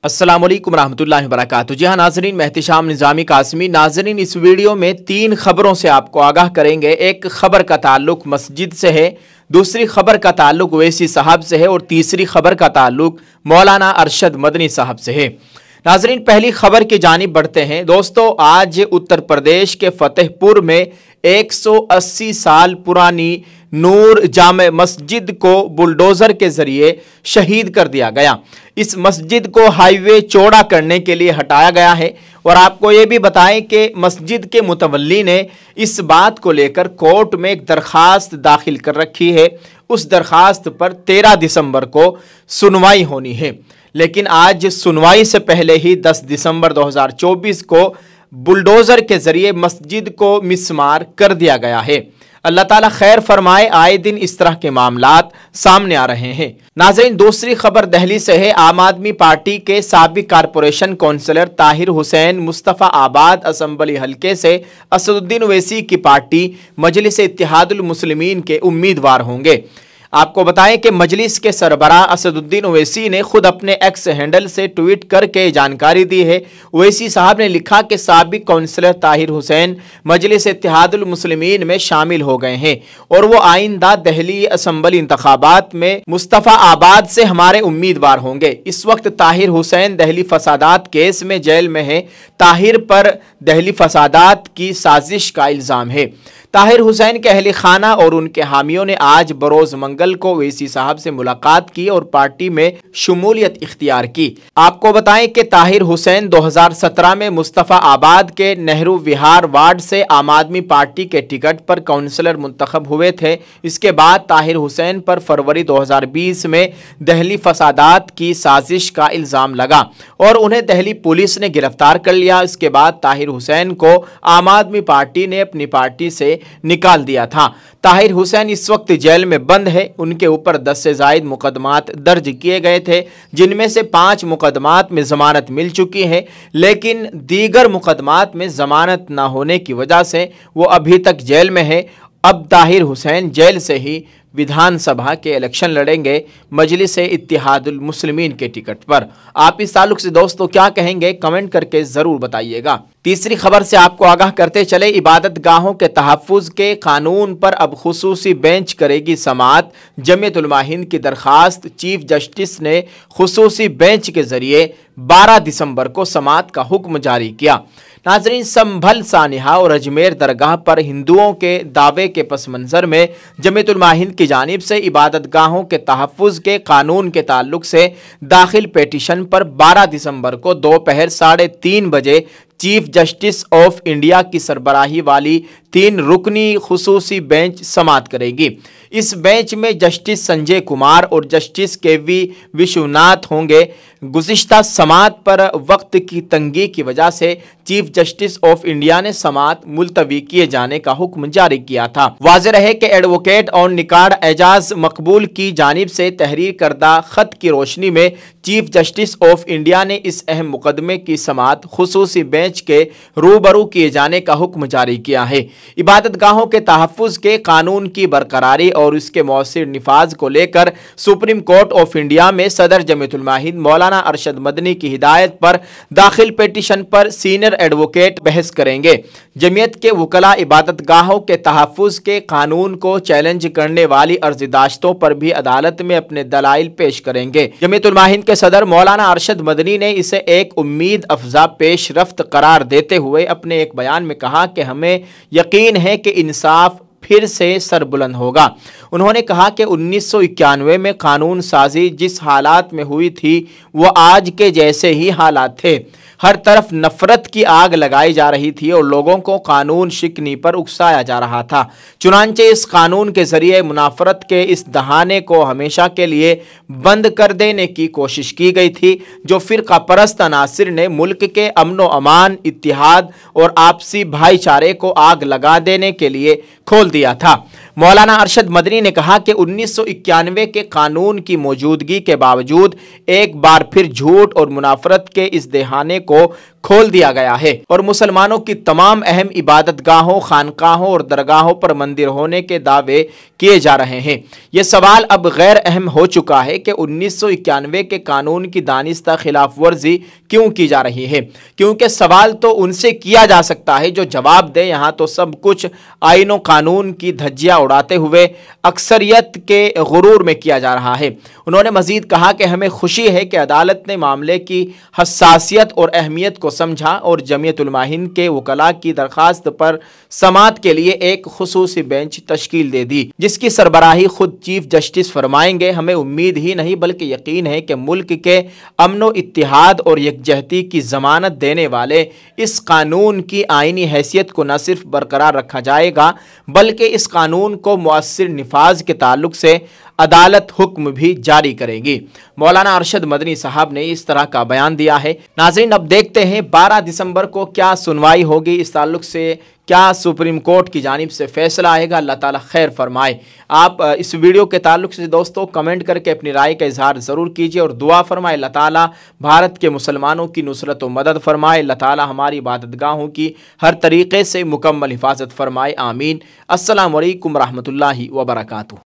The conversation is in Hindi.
अस्सलाम वालेकुम रहमतुल्लाहि व बरकातुहू। जी हाँ नाजरीन, मैं एहतिशाम निज़ामी कासमी। नाजरीन, इस वीडियो में 3 खबरों से आपको आगाह करेंगे। एक खबर का ताल्लुक मस्जिद से है, दूसरी खबर का ताल्लुक ओवैसी साहब से है और तीसरी खबर का ताल्लुक मौलाना अरशद मदनी साहब से है। नाजरीन, पहली खबर की जानिब बढ़ते हैं। दोस्तों, आज उत्तर प्रदेश के फतेहपुर में 180 साल पुरानी नूर जामे मस्जिद को बुलडोज़र के ज़रिए शहीद कर दिया गया। इस मस्जिद को हाईवे चौड़ा करने के लिए हटाया गया है और आपको ये भी बताएं कि मस्जिद के मुतवल्ली ने इस बात को लेकर कोर्ट में एक दरख्वास्त दाखिल कर रखी है। उस दरख्वास्त पर 13 दिसंबर को सुनवाई होनी है, लेकिन आज सुनवाई से पहले ही 10 दिसंबर 2024 को बुलडोज़र के ज़रिए मस्जिद को मिस्मार कर दिया गया है। अल्लाह ताला खैर फरमाए, आए दिन इस तरह के मामलात सामने आ रहे हैं। नाज़रीन, दूसरी खबर दिल्ली से है। आम आदमी पार्टी के साबिक कारपोरेशन काउंसलर ताहिर हुसैन मुस्तफ़ा आबाद असम्बली हल्के से असदुद्दीन ओवैसी की पार्टी मजलिस इत्तेहादुल मुस्लिमीन के उम्मीदवार होंगे। आपको बताएं कि मजलिस के सरबराह असदुद्दीन ओवैसी ने खुद अपने एक्स हैंडल से ट्वीट करके जानकारी दी है। ओवैसी साहब ने लिखा कि साबिक काउंसलर ताहिर हुसैन मजलिस इत्तेहादुल मुस्लिमीन में शामिल हो गए हैं और वो आइंदा दिल्ली असम्बली इंतखाबात में मुस्तफ़ा आबाद से हमारे उम्मीदवार होंगे। इस वक्त ताहिर हुसैन दिल्ली फसादात केस में जेल में है। ताहिर पर दिल्ली फसादात की साजिश का इल्ज़ाम है। ताहिर हुसैन के अहल खाना और उनके हामियों ने आज बरोज़ मंगल को ओवैसी साहब से मुलाकात की और पार्टी में शमूलियत इख्तियार की। आपको बताएं कि ताहिर हुसैन 2017 में मुस्तफ़ा आबाद के नेहरू विहार वार्ड से आम आदमी पार्टी के टिकट पर काउंसलर मुंतखब हुए थे। इसके बाद ताहिर हुसैन पर फरवरी 2020 में दिल्ली फसादात की साजिश का इल्ज़ाम लगा और उन्हें दिल्ली पुलिस ने गिरफ्तार कर लिया। इसके बाद ताहिर हुसैन को आम आदमी पार्टी ने अपनी पार्टी से निकाल दिया था। ताहिर हुसैन इस वक्त जेल में बंद है। उनके ऊपर 10 से ज़ायद मुकदमात दर्ज किए गए थे, जिनमें से 5 मुकदमात में ज़मानत मिल चुकी है, लेकिन दीगर मुकदमात में ज़मानत ना होने की वजह से वो अभी तक जेल में है। अब ताहिर हुसैन जेल से ही विधानसभा के इलेक्शन लड़ेंगे मजलिस इत्तेहादुल मुस्लिमीन के टिकट पर। आप इस ताल्लुक से दोस्तों क्या कहेंगे, कमेंट करके ज़रूर बताइएगा। तीसरी खबर से आपको आगाह करते चले। इबादत गाहों के तहफ़्फ़ुज़ के कानून पर अब खुसूसी बेंच करेगी समाअत। जमीयत उलमा हिंद की दरख्वास्त चीफ जस्टिस ने खुसूसी बेंच के ज़रिए 12 दिसंबर को समाअत का हुक्म जारी किया। नाजरीन, संभल सानिहा और अजमेर दरगाह पर हिंदुओं के दावे के पस मंज़र में जमीयत उलमा हिंद की जानिब से इबादत गाहों के तहफ़्फ़ुज़ के कानून के ताल्लुक से दाखिल पेटिशन पर 12 दिसंबर को दोपहर 3:30 बजे चीफ जस्टिस ऑफ इंडिया की सरबराही वाली 3 रुकनी खुसूसी बेंच समाअत करेगी। इस बेंच में जस्टिस संजय कुमार और जस्टिस के.वी. विश्वनाथ होंगे। गुज़िश्ता समाअत पर वक्त की तंगी की वजह से चीफ जस्टिस ऑफ इंडिया ने समाअत मुलतवी किए जाने का हुक्म जारी किया था। वाज़ेह रहे कि एडवोकेट और निकाड एजाज मकबूल की जानिब से तहरीर करदा खत की रोशनी में चीफ जस्टिस ऑफ इंडिया ने इस अहम मुकदमे की समाअत खुसूसी बेंच के रूबरू किए जाने का हुक्म जारी किया है। इबादत गाहों के तहफ़्फ़ुज़ के कानून की बरकरारी और इसके मौसर निफाज को लेकर सुप्रीम कोर्ट ऑफ इंडिया में सदर जमीयत उलमा हिंद मौलाना अरशद मदनी की हिदायत पर दाखिल पेटिशन पर सीनियर एडवोकेट बहस करेंगे। जमीयत के वकला इबादत गाहों के तहफ़्फ़ुज़ के कानून को चैलेंज करने वाली अर्ज़दाश्तों पर भी अदालत में अपने दलाइल पेश करेंगे। जमीयत उलमा हिंद के सदर मौलाना अरशद मदनी ने इसे एक उम्मीद अफजा पेश रफ्त करार देते हुए अपने एक बयान में कहा कि हमें यकीन है कि इंसाफ फिर से सरबुलंद होगा। उन्होंने कहा कि 1991 में कानून साजी जिस हालात में हुई थी वो आज के जैसे ही हालात थे। हर तरफ नफरत की आग लगाई जा रही थी और लोगों को कानून शिकनी पर उकसाया जा रहा था। चुनांचे इस कानून के ज़रिए मुनाफरत के इस दहाने को हमेशा के लिए बंद कर देने की कोशिश की गई थी, जो फ़िरका परस्त अनासिर ने मुल्क के अमन व अमान, इत्तिहाद और आपसी भाईचारे को आग लगा देने के लिए खोल दिया था। मौलाना अरशद मदनी ने कहा कि 1991 के कानून की मौजूदगी के बावजूद एक बार फिर झूठ और मुनाफरत के इस दहाने को खोल दिया गया है और मुसलमानों की तमाम अहम इबादतगाहों, खानकाहों और दरगाहों पर मंदिर होने के दावे किए जा रहे हैं। यह सवाल अब गैर अहम हो चुका है कि 1991 के कानून की दानिस्ता खिलाफ वर्जी क्यों की जा रही है, क्योंकि सवाल तो उनसे किया जा सकता है जो जवाब दे। यहाँ तो सब कुछ आईन और कानून की धज्जियां उड़ाते हुए अक्सरियत के गुरूर में किया जा रहा है। उन्होंने मजीद कहा कि हमें खुशी है कि अदालत ने मामले की हसासियत और अहमियत को समझा और जमीयत उलमा हिंद के वकला की दरखास्त पर समाअत के लिए एक खुसूसी बेंच तश्कील दे दी, जिसकी सरबराही खुद चीफ जस्टिस फरमाएंगे। हमें उम्मीद ही नहीं बल्कि यकीन है कि मुल्क के अमन इत्तिहाद और यकजहती की जमानत देने वाले इस कानून की आईनी हैसियत को न सिर्फ बरकरार रखा जाएगा बल्कि इस कानून को मुअस्सिर निफाज के ताल्लुक से अदालत हुक्म भी जारी करेगी। मौलाना अरशद मदनी साहब ने इस तरह का बयान दिया है। नाज़रीन, अब देखते हैं 12 दिसंबर को क्या सुनवाई होगी, इस ताल्लुक से क्या सुप्रीम कोर्ट की जानिब से फैसला आएगा। अल्लाह ताला खैर फरमाए। आप इस वीडियो के ताल्लुक से दोस्तों कमेंट करके अपनी राय का इजहार ज़रूर कीजिए और दुआ फरमाए अल्लाह ताला भारत के मुसलमानों की नुसरत व मदद फरमाए। अल्लाह ताला हमारी इबादतगाहों की हर तरीक़े से मुकम्मल हिफाजत फरमाए। आमीन। अस्सलामु अलैकुम रहमतुल्लाहि व बरकातुहू।